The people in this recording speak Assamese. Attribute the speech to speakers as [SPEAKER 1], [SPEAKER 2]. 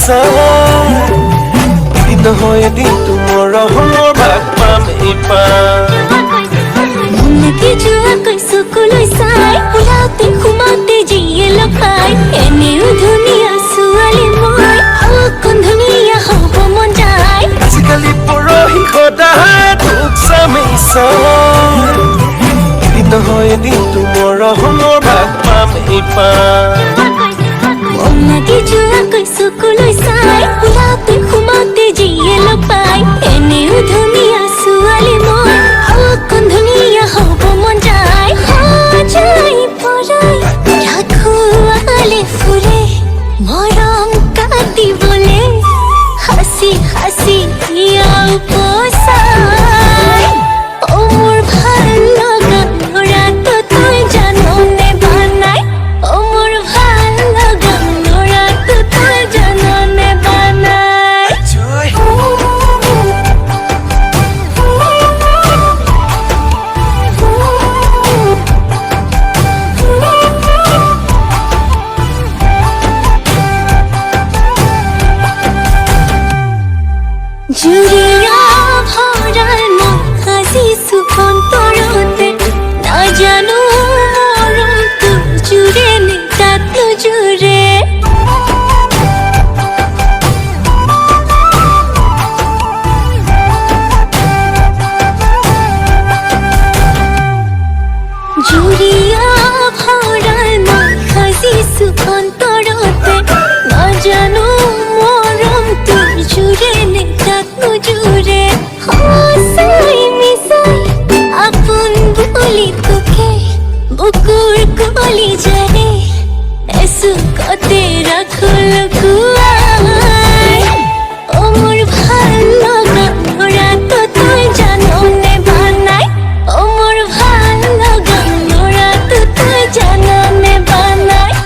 [SPEAKER 1] চাই নহয় এদিন তোমাৰ মোৰ ভাগ পাম এইবাৰ
[SPEAKER 2] মন লাগি যোৱা চকুলৈ চাই ওলাওঁতে সোমাওঁতে যিয়ে লগ পাই এনেও ধুনীয়া ছোৱালী মই অকণ ধুনীয়া হ'ব মন যায়
[SPEAKER 1] আজিকালি পৰহি সদায় তোক চামেই চাই নহয় এদিন তোমাৰ মোৰ ভাগ পাম এইবাৰ
[SPEAKER 2] মন লাগি যোৱা চকুলৈ চাই ওলাওঁতে সোমাওঁতে যিয়ে লগ পাই এনেও ধুনীয়া ছোৱালী মই অকণ ধুনীয়া হ'ব মন যায় সজাই পৰাই ৰাখোৱালে ফুলে মৰম কাটিবলে হাসি হাসি ইয়াও পচাই ও মোৰ ভাল লগা ল'ৰাটো তই জাননে বানাই ও মোৰ ভাল লগা ল'ৰাটো তই জাননে বানাই জুৰিয়া ভৰাল মন সাজিছো অন্তৰতে নাজানো মৰমটো জুৰে নে তাত নোজুৰে জুৰিয়া ভৰাল মন সাজিছো অন্তৰতে নাজানো মৰমটো জুৰে নে তাত নোজুৰে সঁচাই মিছাই আপোন বুলি তোকে বুকুৰ কলি যায় এচুকতে ৰাখো লুকুৱাই